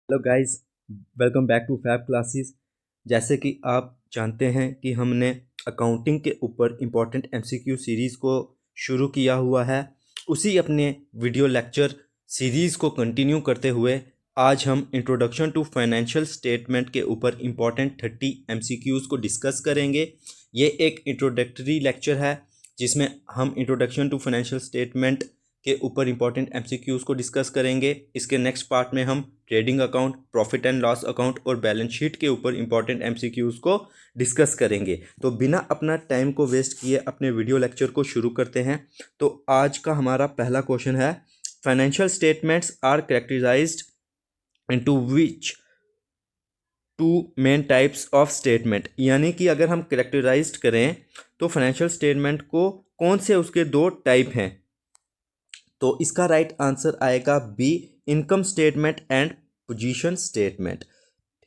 Hello guys, welcome back to fab classes. जैसे कि आप जानते हैं कि हमने अकाउंटिंग के ऊपर इम्पॉर्टेंट एमसीक्यू सीरीज़ को शुरू किया हुआ है। उसी अपने वीडियो लेक्चर सीरीज़ को कंटिन्यू करते हुए आज हम इंट्रोडक्शन टू फाइनेंशियल स्टेटमेंट के ऊपर इम्पॉर्टेंट 30 एमसीक्यूज़ को डिस्कस करेंगे। ये एक इंट्रोडक्टरी लेक्चर है जिसमें हम इंट्रोडक्शन टू फाइनेंशियल स्टेटमेंट के ऊपर इंपॉर्टेंट एमसीक्यूज़ को डिस्कस करेंगे। इसके नेक्स्ट पार्ट में हम trading account, profit and loss account और बैलेंस शीट के ऊपर इंपॉर्टेंट एमसीक्यूज़ को डिस्कस करेंगे। तो बिना अपना टाइम को वेस्ट किए अपने वीडियो लेक्चर को शुरू करते हैं। तो आज का हमारा पहला क्वेश्चन है, financial statements are characterised into which two main types of statement. यानी कि अगर हम कैरेक्टराइज्ड करें तो फाइनेंशियल स्टेटमेंट को कौन से उसके दो टाइप हैं। तो इसका राइट आंसर आएगा B, income statement and position statement.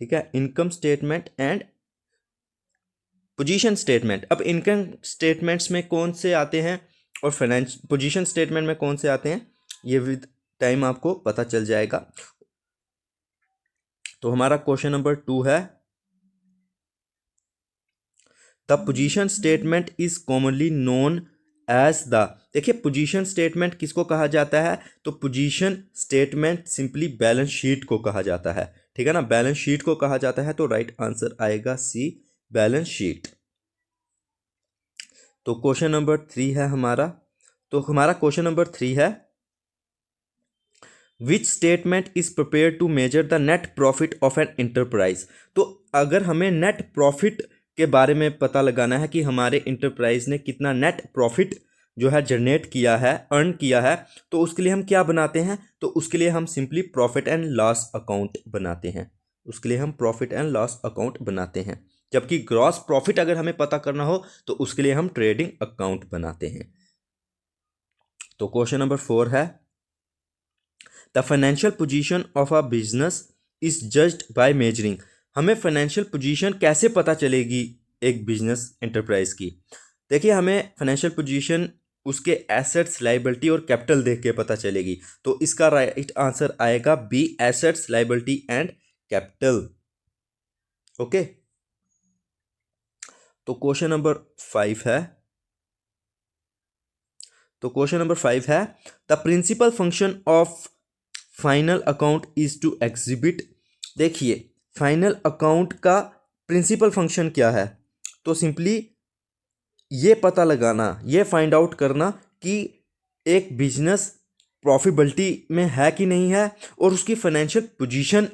ठीक है, income statement and position statement. अब इनकम स्टेटमेंट्स में कौन से आते हैं और फाइनेंस पोजीशन स्टेटमेंट में कौन से आते हैं, ये विद टाइम आपको पता चल जाएगा। तो हमारा क्वेश्चन नंबर 2 है, the position statement is commonly known as the. देखिए, पोजीशन स्टेटमेंट किसको कहा जाता है, तो position statement simply balance sheet को कहा जाता है। ठीक है ना, बैलेंस शीट को कहा जाता है। तो राइट आंसर आएगा सी, बैलेंस शीट। तो क्वेश्चन नंबर 3 है हमारा। तो हमारा क्वेश्चन नंबर 3 है, which statement is prepare to measure the net profit of an enterprise. तो अगर हमें नेट प्रॉफिट के बारे में पता लगाना है कि हमारे इंटरप्राइज ने कितना नेट प्रॉफिट जो है जनरेट किया है, अर्न किया है, तो उसके लिए हम क्या बनाते हैं, तो उसके लिए हम simply profit and loss account बनाते हैं। उसके लिए हम प्रॉफिट एंड लॉस अकाउंट बनाते हैं। जबकि ग्रॉस प्रॉफिट अगर हमें पता करना हो तो उसके लिए हम ट्रेडिंग अकाउंट बनाते हैं। तो क्वेश्चन नंबर 4 है, the financial position of a business is judged by measuring. हमें फाइनेंशियल पोजीशन कैसे पता चलेगी एक बिजनेस एंटरप्राइज की। देखिए, हमें फाइनेंशियल पोजीशन उसके एसेट्स, लायबिलिटी और कैपिटल देख के पता चलेगी। तो इसका राइट आंसर आएगा B, assets, liability and capital. Okay. तो क्वेश्चन नंबर 5 है, तो क्वेश्चन नंबर 5 है, the principal function of final account is to exhibit. देखिए, फाइनल अकाउंट का प्रिंसिपल फंक्शन क्या है, तो सिंपली ये पता लगाना, ये फाइंड आउट करना कि एक बिजनेस प्रॉफिटेबिलिटी में है कि नहीं है और उसकी फाइनेंशियल पोजीशन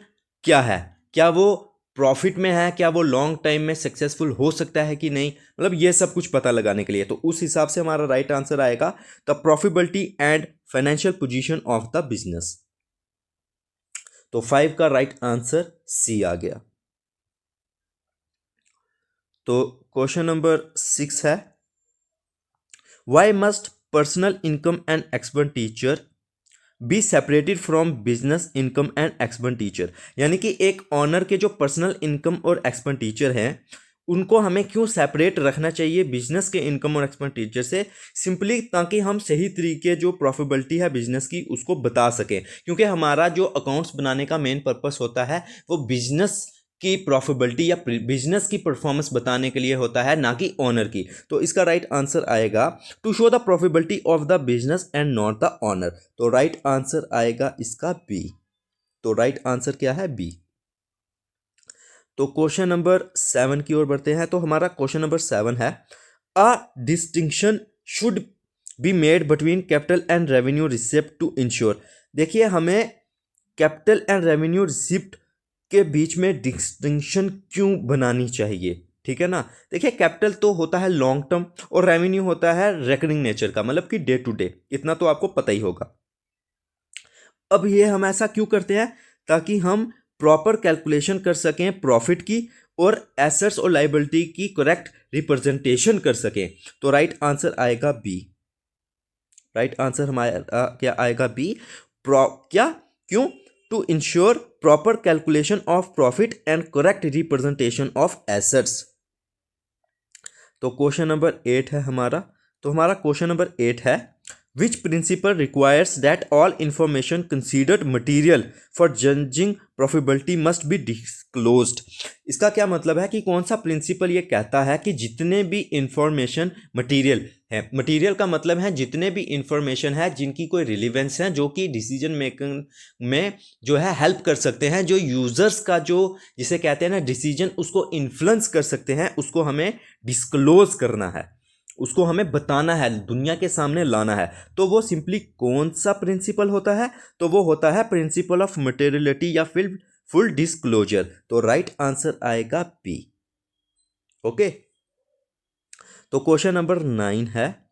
क्या है, क्या वो प्रॉफिट में है, क्या वो लॉन्ग टाइम में सक्सेसफुल हो सकता है कि नहीं। मतलब ये सब कुछ पता लगाने के लिए, तो उस हिसाब से हमारा राइट आंसर आएगा the profitability and financial position of the business. तो 5 का राइट आंसर सी आ गया। तो क्वेश्चन नंबर 6 है, why must personal income and expenditure be separated from business income and expenditure. यानी कि एक ऑनर के जो पर्सनल इनकम और एक्सपेंडिचर हैं उनको हमें क्यों सेपरेट रखना चाहिए बिजनेस के इनकम और एक्सपेंडिचर से, सिंपली ताकि हम सही तरीके जो प्रॉफिटेबिलिटी है बिजनेस की उसको बता सकें। क्योंकि हमारा जो अकाउंट्स बनाने का मेन पर्पस होता है वो बिजनेस की प्रॉफिटेबिलिटी या बिजनेस की परफॉर्मेंस बताने के लिए होता है, ना कि ओनर की। तो इसका राइट आंसर आएगा to show the profitability of the business and not the owner. तो राइट आंसर आएगा इसका बी। तो राइट आंसर क्या है, बी। तो क्वेश्चन नंबर 7 की ओर बढ़ते हैं। तो हमारा क्वेश्चन नंबर 7 है, a distinction should be made between capital and revenue receipt to ensure. देखिए, हमें कैपिटल एंड रेवेन्यू रिसिप्ट के बीच में डिस्टिंक्शन क्यों बनानी चाहिए। ठीक है ना, देखिए, कैपिटल तो होता है लॉन्ग टर्म और रेवेन्यू होता है रेकरिंग नेचर का, मतलब कि डे टू डे। इतना तो आपको पता ही होगा। अब ये हम ऐसा क्यों करते हैं, ताकि हम प्रॉपर कैलकुलेशन कर सकें प्रॉफिट की और एसेट्स और लायबिलिटी की करेक्ट रिप्रेजेंटेशन कर सकें। तो राइट आंसर आएगा बी। राइट आंसर हमारा क्या आएगा, बी। क्या, क्यों, to ensure proper calculation of profit and correct representation of assets. तो क्वेश्चन नंबर 8 है हमारा। तो हमारा क्वेश्चन नंबर 8 है, which principle requires that all information considered material for judging profitability must be disclosed। इसका क्या मतलब है कि कौन सा प्रिंसिपल ये कहता है कि जितने भी इंफॉर्मेशन मटेरियल है, मटेरियल का मतलब है जितने भी इंफॉर्मेशन है जिनकी कोई रिलीवेंस है, जो कि डिसीजन मेकिंग में जो है हेल्प कर सकते हैं, जो यूजर्स का जो जिसे कहते हैं ना डिसीजन, उसको इन्फ्लुएंस कर सकते हैं, उसको हमें डिस्क्लोज करना है, उसको हमें बताना है, दुनिया के सामने लाना है। तो वो सिंपली कौन सा प्रिंसिपल होता है? तो वो होता है प्रिंसिपल ऑफ मटेरियलिटी या फिर फुल डिस्क्लोजर। तो राइट आंसर आएगा बी। ओके, तो क्वेश्चन नंबर 9 है,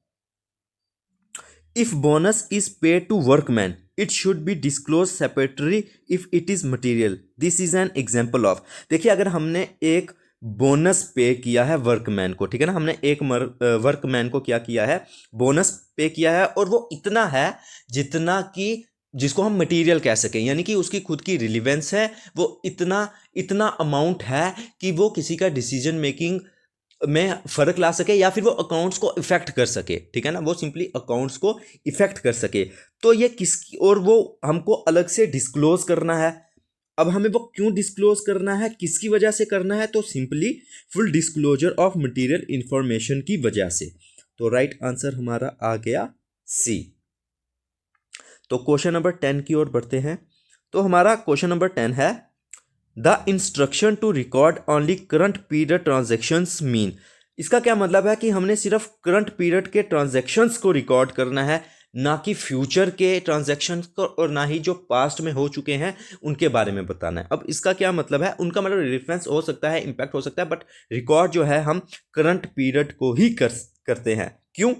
if bonus is paid to workman it should be disclose separately if it is material, this is an example of. देखिए, अगर हमने एक बोनस पे किया है वर्कमैन को, ठीक है ना, हमने एक वर्कमैन को क्या किया है, बोनस पे किया है, और वो इतना है जितना कि जिसको हम मटेरियल कह सकें, यानी कि उसकी खुद की रिलीवेंस है, वो इतना इतना अमाउंट है कि वो किसी का डिसीजन मेकिंग में फ़र्क ला सके या फिर वो अकाउंट्स को इफेक्ट कर सके, ठीक है ना, वो सिंपली अकाउंट्स को इफेक्ट कर सके। तो ये किसकी, और वो हमको अलग से डिस्क्लोज करना है। अब हमें वो क्यों डिस्क्लोज करना है, किसकी वजह से करना है? तो simply full disclosure of material information की वजह से। तो राइट आंसर हमारा आ गया सी। तो क्वेश्चन नंबर 10 की ओर बढ़ते हैं। तो हमारा क्वेश्चन नंबर 10 है, the instruction to record only current period transactions mean. इसका क्या मतलब है कि हमने सिर्फ करंट पीरियड के ट्रांजेक्शन्स को रिकॉर्ड करना है, ना कि फ्यूचर के ट्रांजेक्शन्स को, और ना ही जो पास्ट में हो चुके हैं उनके बारे में बताना है। अब इसका क्या मतलब है? उनका मतलब रेफरेंस हो सकता है, इंपैक्ट हो सकता है, बट रिकॉर्ड जो है हम करंट पीरियड को ही करते हैं। क्यों?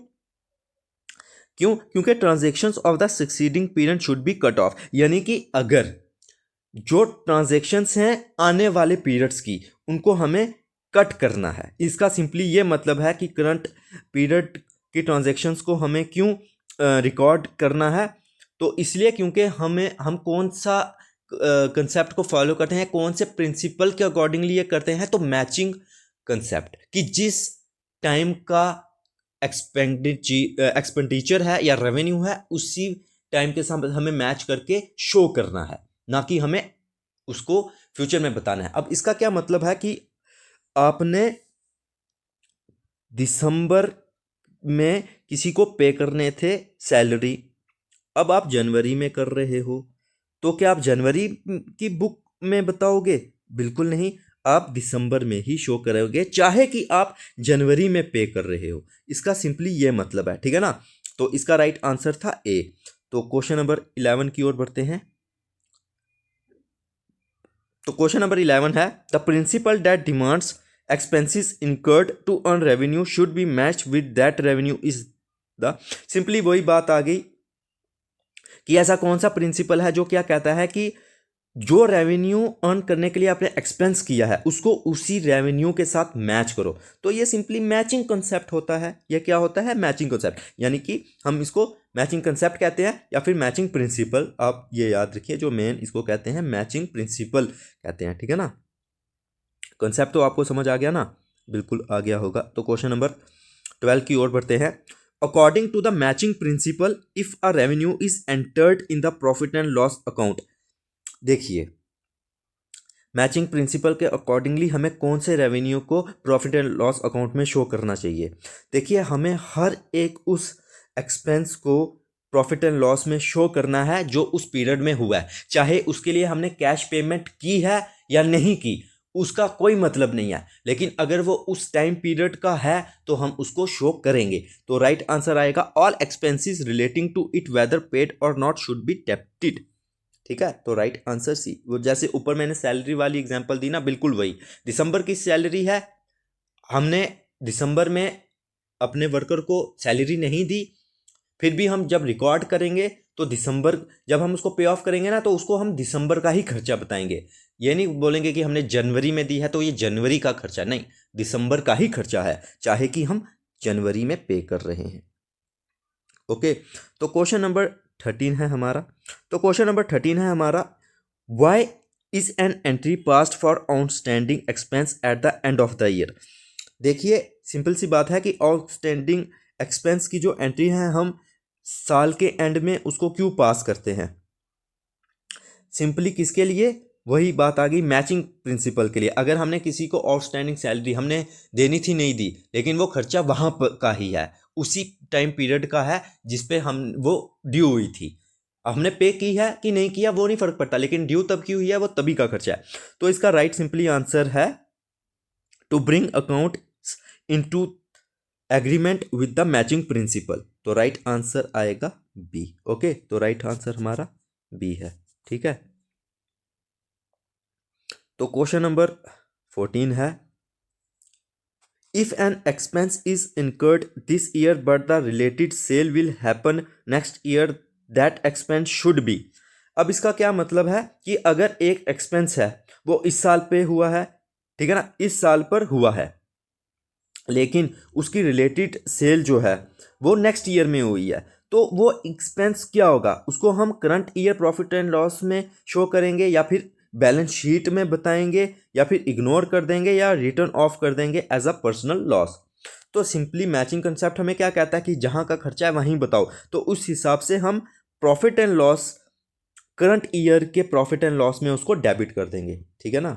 क्योंकि transactions of the succeeding period should be cut off, यानी कि अगर जो ट्रांजेक्शन्स हैं आने वाले पीरियड्स की, उनको हमें कट करना है। इसका सिंपली ये मतलब है कि करंट पीरियड की ट्रांजेक्शन्स को हमें क्यों रिकॉर्ड करना है? तो इसलिए क्योंकि हम कौन सा कंसेप्ट को फॉलो करते हैं, कौन से प्रिंसिपल के अकॉर्डिंगली ये करते हैं? तो मैचिंग कंसेप्ट, कि जिस टाइम का एक्सपेंडिचर है या रेवेन्यू है, उसी टाइम के साथ हमें मैच करके शो करना है, ना कि हमें उसको फ्यूचर में बताना है। अब इसका क्या मतलब है कि आपने दिसंबर में किसी को पे करने थे सैलरी, अब आप जनवरी में कर रहे हो, तो क्या आप जनवरी की बुक में बताओगे? बिल्कुल नहीं, आप दिसंबर में ही शो करोगे, चाहे कि आप जनवरी में पे कर रहे हो। इसका सिंपली ये मतलब है, ठीक है ना। तो इसका राइट आंसर था ए। तो क्वेश्चन नंबर 11 की ओर बढ़ते हैं। तो क्वेश्चन नंबर 11 है, the principle that demands expenses incurred to earn revenue should be matched with that revenue is the. Simply वही बात आ गई कि ऐसा कौन सा प्रिंसिपल है जो क्या कहता है कि जो रेवेन्यू अर्न करने के लिए आपने एक्सपेंस किया है उसको उसी रेवेन्यू के साथ मैच करो। तो ये सिंपली मैचिंग कंसेप्ट होता है। ये क्या होता है? मैचिंग कंसेप्ट, यानी कि हम इसको मैचिंग कंसेप्ट कहते हैं या फिर मैचिंग प्रिंसिपल। आप ये याद रखिए, जो मेन इसको कहते हैं मैचिंग प्रिंसिपल कहते हैं, ठीक है ना। कंसेप्ट तो आपको समझ आ गया ना? बिल्कुल आ गया होगा। तो क्वेश्चन नंबर 12 की ओर बढ़ते हैं। According to the matching principle, if a revenue is entered in the profit and loss account. देखिए, मैचिंग प्रिंसिपल के अकॉर्डिंगली हमें कौन से रेवेन्यू को प्रॉफिट एंड लॉस अकाउंट में शो करना चाहिए। देखिए, हमें हर एक उस एक्सपेंस को प्रॉफिट एंड लॉस में शो करना है जो उस पीरियड में हुआ है, चाहे उसके लिए हमने कैश पेमेंट की है या नहीं की, उसका कोई मतलब नहीं है, लेकिन अगर वो उस टाइम पीरियड का है तो हम उसको शो करेंगे। तो राइट आंसर आएगा all expenses relating to it whether paid or not should be debited, ठीक है। तो राइट आंसर सी। वो जैसे ऊपर मैंने सैलरी वाली एग्जांपल दी ना, बिल्कुल वही। दिसंबर की सैलरी है, हमने दिसंबर में अपने वर्कर को सैलरी नहीं दी, फिर भी हम जब रिकॉर्ड करेंगे तो दिसंबर, जब हम उसको पे ऑफ करेंगे ना, तो उसको हम दिसंबर का ही खर्चा बताएंगे। ये नहीं बोलेंगे कि हमने जनवरी में दी है तो ये जनवरी का खर्चा, नहीं, दिसंबर का ही खर्चा है, चाहे कि हम जनवरी में पे कर रहे हैं। ओके, तो क्वेश्चन नंबर 13 है हमारा। तो क्वेश्चन नंबर 13 है हमारा, why is an entry passed for outstanding expense at the end of the year. देखिए, सिंपल सी बात है कि आउटस्टैंडिंग एक्सपेंस की जो एंट्री है हम साल के एंड में उसको क्यों पास करते हैं? सिंपली किसके लिए? वही बात आ गई मैचिंग प्रिंसिपल के लिए। अगर हमने किसी को आउटस्टैंडिंग सैलरी हमने देनी थी, नहीं दी, लेकिन वो खर्चा वहाँ पर का ही है, उसी टाइम पीरियड का है जिस पे हम वो ड्यू हुई थी। हमने पे की है कि नहीं किया वो नहीं फर्क पड़ता, लेकिन ड्यू तब की हुई है वो तभी का खर्चा है। तो इसका राइट सिंपली आंसर है to bring account into agreement with the matching principle. तो राइट आंसर आएगा बी। ओके, तो राइट आंसर हमारा बी है। ठीक है, तो क्वेश्चन नंबर 14 है, if an expense is incurred this year but the related sale will happen next year that expense should be. अब इसका क्या मतलब है कि अगर एक एक्सपेंस है वो इस साल पे हुआ है, ठीक है ना, इस साल पर हुआ है, लेकिन उसकी रिलेटेड सेल जो है वो नेक्स्ट ईयर में हुई है, तो वो एक्सपेंस क्या होगा, उसको हम current year profit and loss में शो करेंगे, या फिर बैलेंस शीट में बताएंगे, या फिर इग्नोर कर देंगे, या रिटर्न ऑफ कर देंगे एज अ पर्सनल लॉस। तो सिंपली मैचिंग कंसेप्ट हमें क्या कहता है कि जहां का खर्चा है वहीं बताओ, तो उस हिसाब से हम profit and loss current year के प्रॉफिट एंड लॉस में उसको डेबिट कर देंगे। ठीक है ना,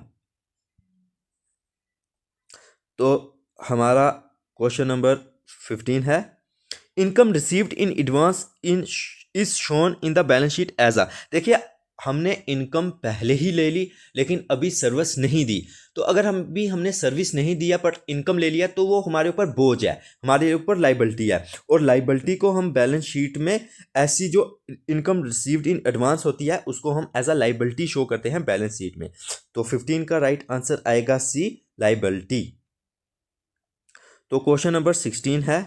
तो हमारा क्वेश्चन नंबर 15 है, income received in advance in is shown in the balance sheet as a. देखिए, हमने इनकम पहले ही ले ली लेकिन अभी सर्विस नहीं दी, तो अगर हमने सर्विस नहीं दिया पर इनकम ले लिया तो वो हमारे ऊपर बोझ है, हमारे ऊपर लाइबिलिटी है, और लाइबिलिटी को हम बैलेंस शीट में ऐसी जो इनकम रिसीव्ड इन एडवांस होती है उसको हम एज अ लाइबिलिटी शो करते हैं बैलेंस शीट में। तो 15 का राइट आंसर आएगा सी, लाइबिलिटी। तो क्वेश्चन नंबर 16 है,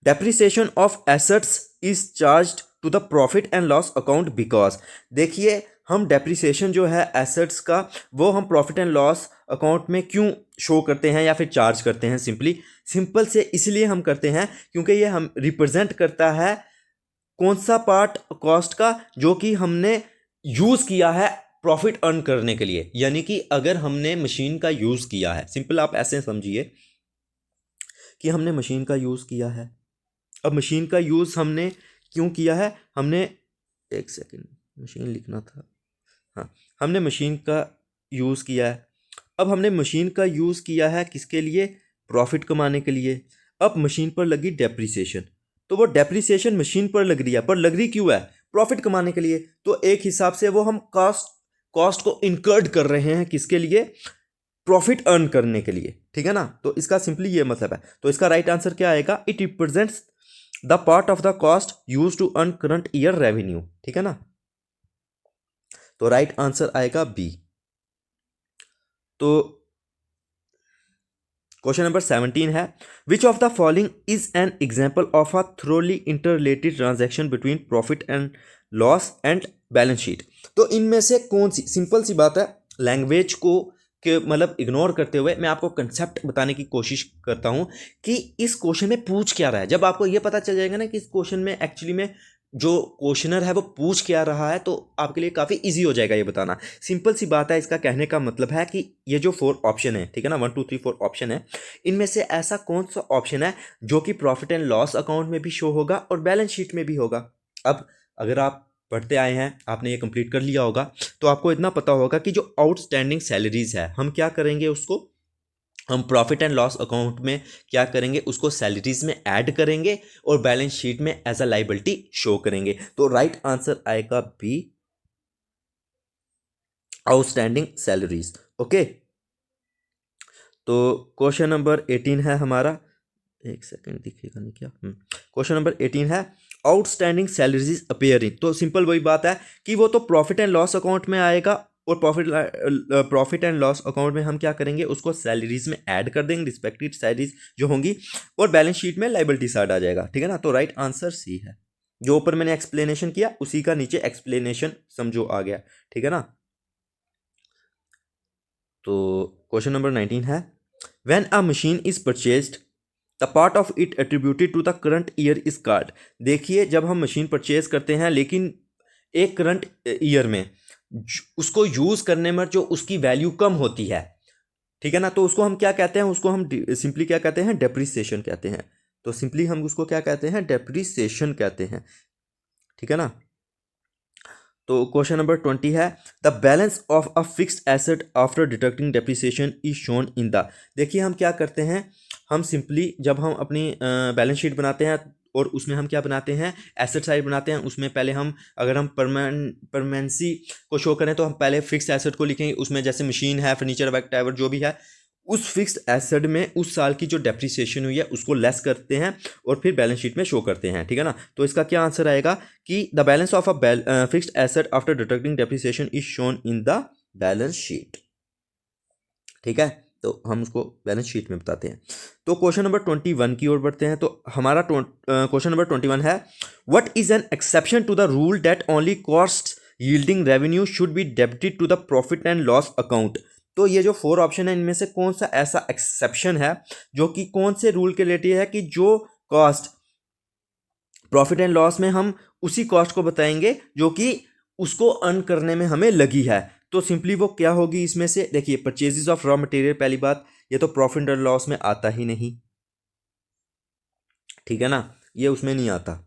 depreciation of assets is charged to the profit and loss account because. देखिए, हम डेप्रिसिएशन जो है एसेट्स का वो हम प्रॉफिट एंड लॉस अकाउंट में क्यों शो करते हैं या फिर चार्ज करते हैं? सिंपल से इसलिए हम करते हैं क्योंकि ये हम रिप्रेजेंट करता है कौन सा पार्ट कॉस्ट का जो कि हमने यूज़ किया है प्रॉफिट अर्न करने के लिए। यानी कि अगर हमने मशीन का यूज़ किया है, सिंपल आप ऐसे समझिए कि हमने मशीन का यूज़ किया है। अब मशीन का यूज़ हमने क्यों किया है? हमने, एक सेकंड, मशीन लिखना था, हाँ, हमने मशीन का यूज़ किया है। अब हमने मशीन का यूज़ किया है किसके लिए? प्रॉफिट कमाने के लिए। अब मशीन पर लगी डेप्रिसिएशन, तो वो डेप्रिसिएशन मशीन पर लग रही है, पर लग रही क्यों है? प्रॉफिट कमाने के लिए। तो एक हिसाब से वो हम कॉस्ट को इनकर्ड कर रहे हैं किसके लिए? प्रॉफिट अर्न करने के लिए। ठीक है ना, तो इसका सिंपली ये मतलब है। तो इसका राइट आंसर क्या आएगा? It represents the part of the cost use to earn current year revenue. ठीक है ना, तो राइट आंसर आएगा बी। तो क्वेश्चन नंबर 17 है, which of the following is an example of a thoroughly interrelated transaction between profit and loss and balance sheet. तो इनमें से कौन सी, सिंपल सी बात है, लैंग्वेज को के मतलब इग्नोर करते हुए मैं आपको कंसेप्ट बताने की कोशिश करता हूं कि इस क्वेश्चन में पूछ क्या रहा है। जब आपको ये पता चल जाएगा ना कि इस क्वेश्चन में एक्चुअली में जो क्वेश्चनर है वो पूछ क्या रहा है, तो आपके लिए काफ़ी इजी हो जाएगा ये बताना। सिंपल सी बात है, इसका कहने का मतलब है कि ये जो 4 ऑप्शन है, ठीक है ना, 1 2 3 4 ऑप्शन है, इनमें से ऐसा कौन सा ऑप्शन है जो कि प्रॉफिट एंड लॉस अकाउंट में भी शो होगा और बैलेंस शीट में भी होगा। अब अगर आप पढ़ते आए हैं, आपने ये कंप्लीट कर लिया होगा, तो आपको इतना पता होगा कि जो आउटस्टैंडिंग सैलरीज है हम क्या करेंगे, उसको हम प्रॉफिट एंड लॉस अकाउंट में क्या करेंगे, उसको सैलरीज में ऐड करेंगे और बैलेंस शीट में एज अ लाइबिलिटी शो करेंगे। तो राइट आंसर आएगा बी, आउटस्टैंडिंग सैलरीज। ओके, तो क्वेश्चन नंबर 18 है हमारा, एक सेकंड दिखेगा नहीं क्या, क्वेश्चन नंबर 18 है, आउटस्टैंडिंग सैलरीज अपीयरिंग। तो सिंपल वही बात है कि वो तो प्रॉफिट एंड लॉस अकाउंट में आएगा, और प्रॉफिट एंड लॉस अकाउंट में हम क्या करेंगे, उसको सैलरीज में ऐड कर देंगे, रिस्पेक्टिव सैलरीज जो होंगी, और बैलेंस शीट में लाइबिलिटी साइड आ जाएगा। ठीक है ना, तो राइट आंसर सी है। जो ऊपर मैंने एक्सप्लेनेशन किया उसी का नीचे एक्सप्लेनेशन समझो आ गया। ठीक है ना, तो क्वेश्चन नंबर 19 है, when a machine is purchased the part of it attributed to the current year is card. देखिए, जब हम मशीन परचेज करते हैं लेकिन एक करंट ईयर में उसको यूज करने में जो उसकी वैल्यू कम होती है, ठीक है ना, तो उसको हम क्या कहते हैं, उसको हम सिंपली क्या कहते हैं, डेप्रिसिएशन कहते हैं। तो सिंपली हम उसको क्या कहते हैं, डेप्रिसिएशन कहते हैं, ठीक है ना। तो क्वेश्चन नंबर 20 है, the balance of a fixed asset after deducting depreciation is shown in the. देखिए हम क्या करते हैं, हम सिंपली जब हम अपनी बैलेंस शीट बनाते हैं और उसमें हम क्या बनाते हैं, एसेट साइड बनाते हैं, उसमें पहले हम अगर हम परमानेंसी को शो करें तो हम पहले फिक्स्ड एसेट को लिखेंगे, उसमें जैसे मशीन है, फर्नीचर, वैक्टेवर जो भी है, उस फिक्स्ड एसेट में उस साल की जो डेप्रिसिएशन हुई है उसको लेस करते हैं और फिर बैलेंस शीट में शो करते हैं, ठीक है ना। तो इसका क्या आंसर आएगा कि the balance of a fixed asset after deducting depreciation is shown in the balance sheet, ठीक है। तो हम उसको बैलेंस शीट में बताते हैं। तो क्वेश्चन नंबर 21 की ओर बढ़ते हैं। तो हमारा क्वेश्चन नंबर 21 है, what is an exception to the rule that only cost yielding revenue should be debited to the profit and loss account. तो ये जो 4 ऑप्शन है इनमें से कौन सा ऐसा एक्सेप्शन है जो कि कौन से रूल के रिलेटेड है कि जो कॉस्ट प्रॉफिट एंड लॉस में हम उसी कॉस्ट को बताएंगे जो कि उसको अर्न करने में हमें लगी है। तो सिंपली वो क्या होगी इसमें से, देखिए परचेजेस ऑफ रॉ मटेरियल, पहली बात ये तो प्रॉफिट एंड लॉस में आता ही नहीं, ठीक है ना, ये उसमें नहीं आता,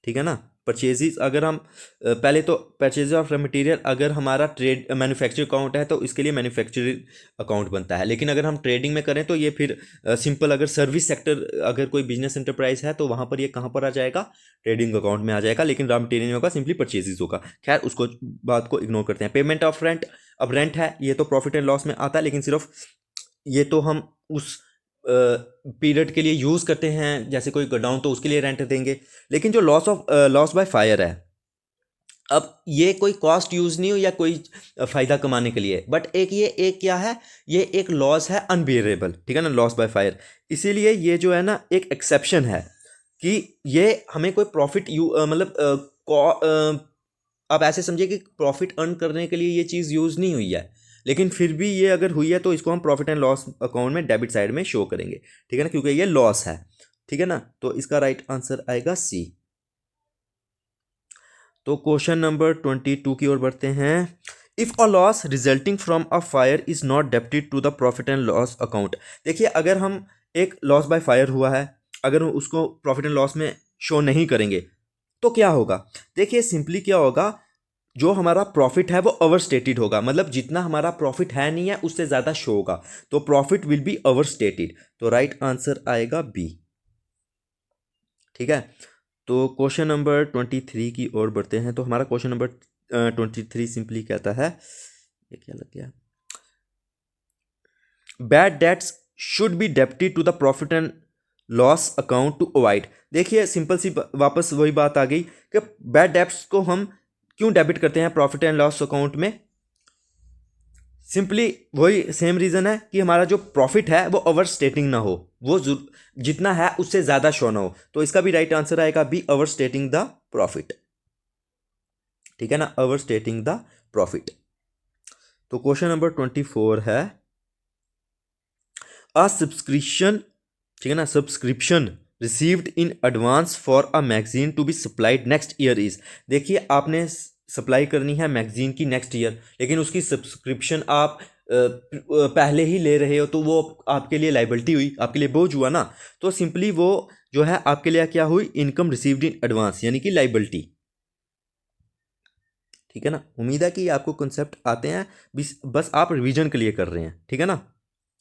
ठीक है ना। परचेजेस अगर हम पहले तो परचेज ऑफ रॉ मटेरियल अगर हमारा ट्रेड मैन्युफैक्चर अकाउंट है तो इसके लिए मैन्युफैक्चरिंग अकाउंट बनता है, लेकिन अगर हम ट्रेडिंग में करें तो ये फिर सिंपल, अगर सर्विस सेक्टर अगर कोई बिजनेस एंटरप्राइज है तो वहाँ पर ये कहाँ पर आ जाएगा, ट्रेडिंग अकाउंट में आ जाएगा, लेकिन रॉ मटेरियल होगा सिंपली परचेजेस होगा। खैर उसको बात को इग्नोर करते हैं। पेमेंट ऑफ रेंट, अब रेंट है ये तो प्रॉफिट एंड लॉस में आता है, लेकिन सिर्फ ये तो हम उस पीरियड के लिए यूज़ करते हैं, जैसे कोई गोडाउन तो उसके लिए रेंट देंगे। लेकिन जो लॉस बाय फायर है, अब ये कोई कॉस्ट यूज़ नहीं हो या कोई फ़ायदा कमाने के लिए, बट एक क्या है, ये एक लॉस है अनबियरेबल, ठीक है ना, लॉस बाय फायर। इसीलिए ये जो है ना एक एक्सेप्शन है कि ये हमें कोई प्रॉफिट मतलब आप ऐसे समझिए कि प्रॉफिट अर्न करने के लिए ये चीज़ यूज़ नहीं हुई है, लेकिन फिर भी ये अगर हुई है तो इसको हम प्रॉफिट एंड लॉस अकाउंट में डेबिट साइड में शो करेंगे, ठीक है ना, क्योंकि ये लॉस है, ठीक है ना। तो इसका राइट आंसर आएगा सी। तो क्वेश्चन नंबर 22 की ओर बढ़ते हैं। If a loss resulting from a fire is not debited to the profit and loss account. देखिए अगर हम एक लॉस बाय फायर हुआ है, अगर हम उसको प्रॉफिट एंड लॉस में शो नहीं करेंगे तो क्या होगा, देखिए सिंपली क्या होगा, जो हमारा प्रॉफिट है वो ओवर स्टेटेड होगा, मतलब जितना हमारा प्रॉफिट है नहीं है उससे ज़्यादा शो होगा, तो profit will be over stated. तो राइट आंसर आएगा बी, ठीक है। तो क्वेश्चन नंबर 23 की ओर बढ़ते हैं। तो हमारा क्वेश्चन नंबर 23 सिंपली कहता है, ये क्या लग गया, bad debts should be debited to the profit and loss account to avoid. देखिए सिंपल सी वापस वही बात आ गई कि बैड डेट्स को हम क्यों डेबिट करते हैं प्रॉफिट एंड लॉस अकाउंट में, सिंपली वही सेम रीज़न है कि हमारा जो प्रॉफिट है वो ओवर स्टेटिंग ना हो, वो जितना है उससे ज़्यादा शो ना हो। तो इसका भी राइट आंसर आएगा B, overstating the profit, ठीक है ना, ओवर स्टेटिंग द प्रॉफिट। तो क्वेश्चन नंबर 24 है, अ सब्सक्रिप्शन, ठीक है ना, subscription received in advance for a magazine to be supplied next year is. देखिए आपने सप्लाई करनी है मैगजीन की नेक्स्ट ईयर, लेकिन उसकी सब्सक्रिप्शन आप पहले ही ले रहे हो तो वो आपके लिए लाइबिलिटी हुई, आपके लिए बोझ हुआ ना। तो सिंपली वो जो है आपके लिए क्या हुई, इनकम रिसीव्ड इन एडवांस यानी कि लाइबिलिटी, ठीक है ना। उम्मीद है कि आपको कंसेप्ट आते हैं, बस आप रिवीजन के लिए कर रहे हैं, ठीक है ना।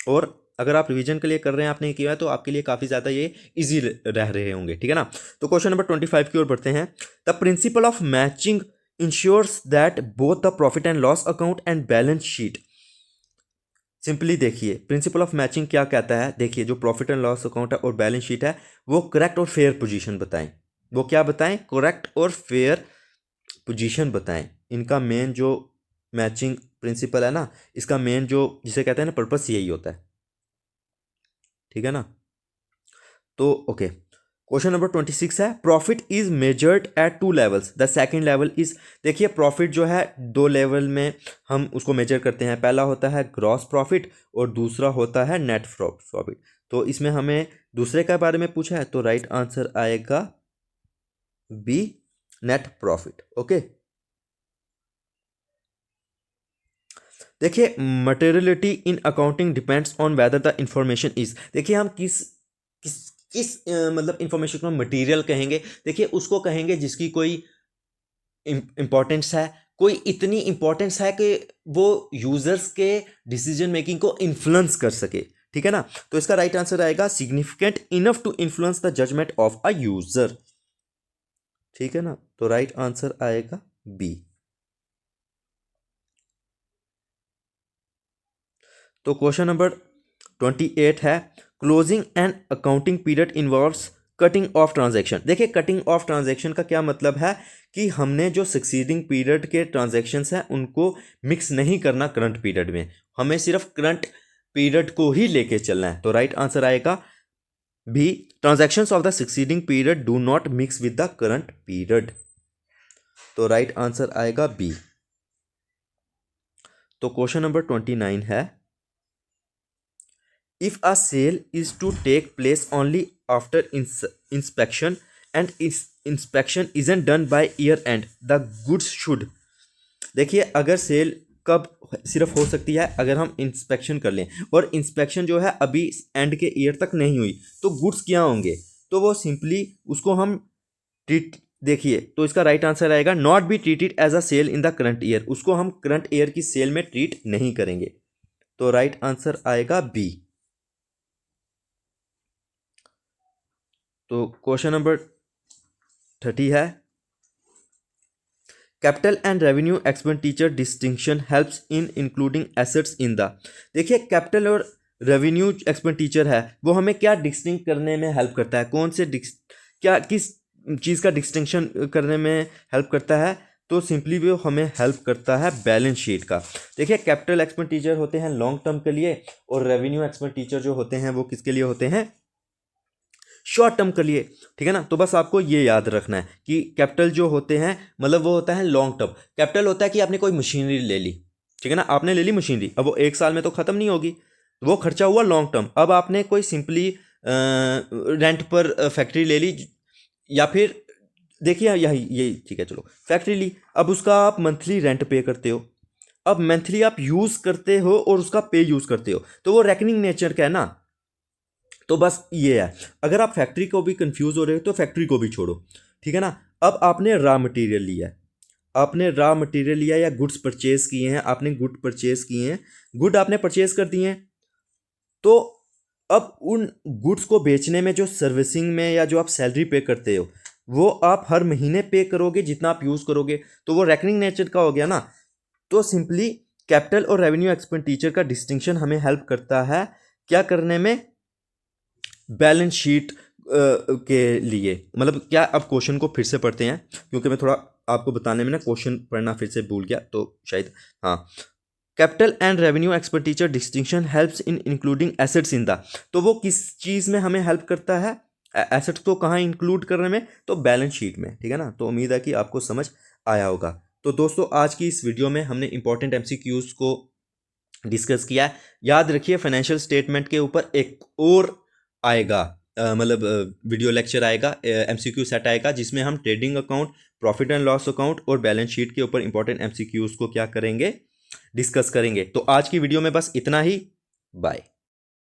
और अगर आप रिवीजन के लिए कर रहे हैं, आपने किया है, तो आपके लिए काफ़ी ज़्यादा ये इजी रह रहे होंगे, ठीक है ना। तो क्वेश्चन नंबर 25 की ओर बढ़ते हैं। The principle of matching ensures that both the profit and loss account and balance sheet. Simply देखिए प्रिंसिपल ऑफ मैचिंग क्या कहता है, देखिए जो प्रॉफिट एंड लॉस अकाउंट है और बैलेंस शीट है वो करेक्ट और फेयर पोजीशन बताएं। वो क्या बताएं, करेक्ट और फेयर पोजीशन बताएं। इनका मेन जो मैचिंग प्रिंसिपल है ना, इसका मेन जो जिसे कहते हैं ना पर्पस, यही होता है, ठीक है ना। तो ओके, क्वेश्चन नंबर 26 है, profit is measured eight 2 levels, the second level is. देखिए प्रॉफिट जो है 2 लेवल में हम उसको मेजर करते हैं, पहला होता है ग्रॉस प्रॉफिट और दूसरा होता है नेट प्रॉफिट। तो इसमें हमें दूसरे के बारे में पूछा है, तो राइट आंसर आएगा बी, नेट प्रॉफिट, ओके। देखिए materiality in accounting depends on whether the information is. देखिए हम किस किस मतलब इंफॉर्मेशन को मटेरियल कहेंगे, देखिए उसको कहेंगे जिसकी कोई इम्पोर्टेंस है, कोई इतनी इम्पोर्टेंस है कि वो यूजर्स के डिसीजन मेकिंग को इन्फ्लुएंस कर सके, ठीक है ना। तो इसका राइट आंसर आएगा significant enough to influence the judgement of a user, ठीक है ना। तो राइट आंसर आएगा बी। तो क्वेश्चन नंबर 28 है, closing and accounting period involves cutting of transaction. देखिए कटिंग ऑफ ट्रांजैक्शन का क्या मतलब है कि हमने जो सक्सीडिंग पीरियड के ट्रांजैक्शंस हैं उनको मिक्स नहीं करना करंट पीरियड में, हमें सिर्फ करंट पीरियड को ही लेके चलना है। तो राइट आंसर आएगा B, transactions of the succeeding period do not mix with the current period. तो राइट आंसर आएगा बी। तो क्वेश्चन नंबर 29 है, if a sale is to take place only after inspection and inspection isn't done by year end, the goods should। देखिए अगर cell कब सिर्फ हो सकती है अगर हम इंस्पेक्शन कर लें, और इंस्पेक्शन जो है अभी एंड के ईयर तक नहीं हुई, तो गुड्स क्या होंगे, तो वो सिंपली उसको हम ट्रीट, देखिए तो इसका राइट आंसर आएगा not be treated as a sale in the current year, उसको हम करंट ईयर की सेल में ट्रीट नहीं करेंगे। तो राइट आंसर आएगा बी। तो क्वेश्चन नंबर 30 है, capital and revenue expenditure distinction helps in including assets in the. देखिए कैपिटल और रेवेन्यू एक्सपेंडिचर है वो हमें क्या डिस्टिंक्ट करने में हेल्प करता है, कौन से क्या किस चीज़ का डिस्टिंक्शन करने में हेल्प करता है, तो सिंपली वो हमें हेल्प करता है बैलेंस शीट का। देखिए कैपिटल एक्सपेंडिचर होते हैं लॉन्ग टर्म के लिए, और रेवेन्यू एक्सपेंडिचर जो होते हैं वो किसके लिए होते हैं, शॉर्ट टर्म के लिए, ठीक है ना। तो बस आपको ये याद रखना है कि कैपिटल जो होते हैं मतलब वो होता है लॉन्ग टर्म। कैपिटल होता है कि आपने कोई मशीनरी ले ली, ठीक है ना, आपने ले ली मशीनरी, अब वो एक साल में तो ख़त्म नहीं होगी, वो खर्चा हुआ लॉन्ग टर्म। अब आपने कोई सिंपली रेंट पर फैक्ट्री ले ली, या फिर देखिए यही ठीक है चलो फैक्ट्री ली, अब उसका आप मंथली रेंट पे करते हो, अब मंथली आप यूज़ करते हो और उसका पे यूज़ करते हो, तो वो रेकनिंग नेचर का है ना। तो बस ये है, अगर आप फैक्ट्री को भी कंफ्यूज हो रहे हो तो फैक्ट्री को भी छोड़ो, ठीक है ना। अब आपने रॉ मटेरियल लिया है, आपने रॉ मटेरियल लिया या गुड्स परचेज किए हैं, आपने गुड परचेज किए हैं, गुड आपने परचेज कर दिए हैं, तो अब उन गुड्स को बेचने में जो सर्विसिंग में या जो आप सैलरी पे करते हो वो आप हर महीने पे करोगे जितना आप यूज़ करोगे, तो वो रेकनिंग नेचर का हो गया ना। तो सिंपली कैपिटल और रेवेन्यू एक्सपेंडिचर का डिस्टिंक्शन हमें हेल्प करता है क्या करने में, बैलेंस शीट के लिए। मतलब क्या, अब क्वेश्चन को फिर से पढ़ते हैं क्योंकि मैं थोड़ा आपको बताने में ना क्वेश्चन पढ़ना फिर से भूल गया, तो शायद हाँ, capital and revenue expenditure distinction helps in including assets in the. तो वो किस चीज़ में हमें हेल्प करता है, एसेट्स को कहाँ इंक्लूड करने में, तो बैलेंस शीट में, ठीक है ना। तो उम्मीद है कि आपको समझ आया होगा। तो दोस्तों आज की इस वीडियो में हमने इंपॉर्टेंट एमसीक्यूज को डिस्कस किया है। याद रखिए फाइनेंशियल स्टेटमेंट के ऊपर एक और आएगा, मतलब वीडियो लेक्चर आएगा, एमसीक्यू सेट आएगा जिसमें हम trading account, profit and loss account और बैलेंस शीट के ऊपर इंपॉर्टेंट एमसीक्यूज को क्या करेंगे, डिस्कस करेंगे। तो आज की वीडियो में बस इतना ही, बाय।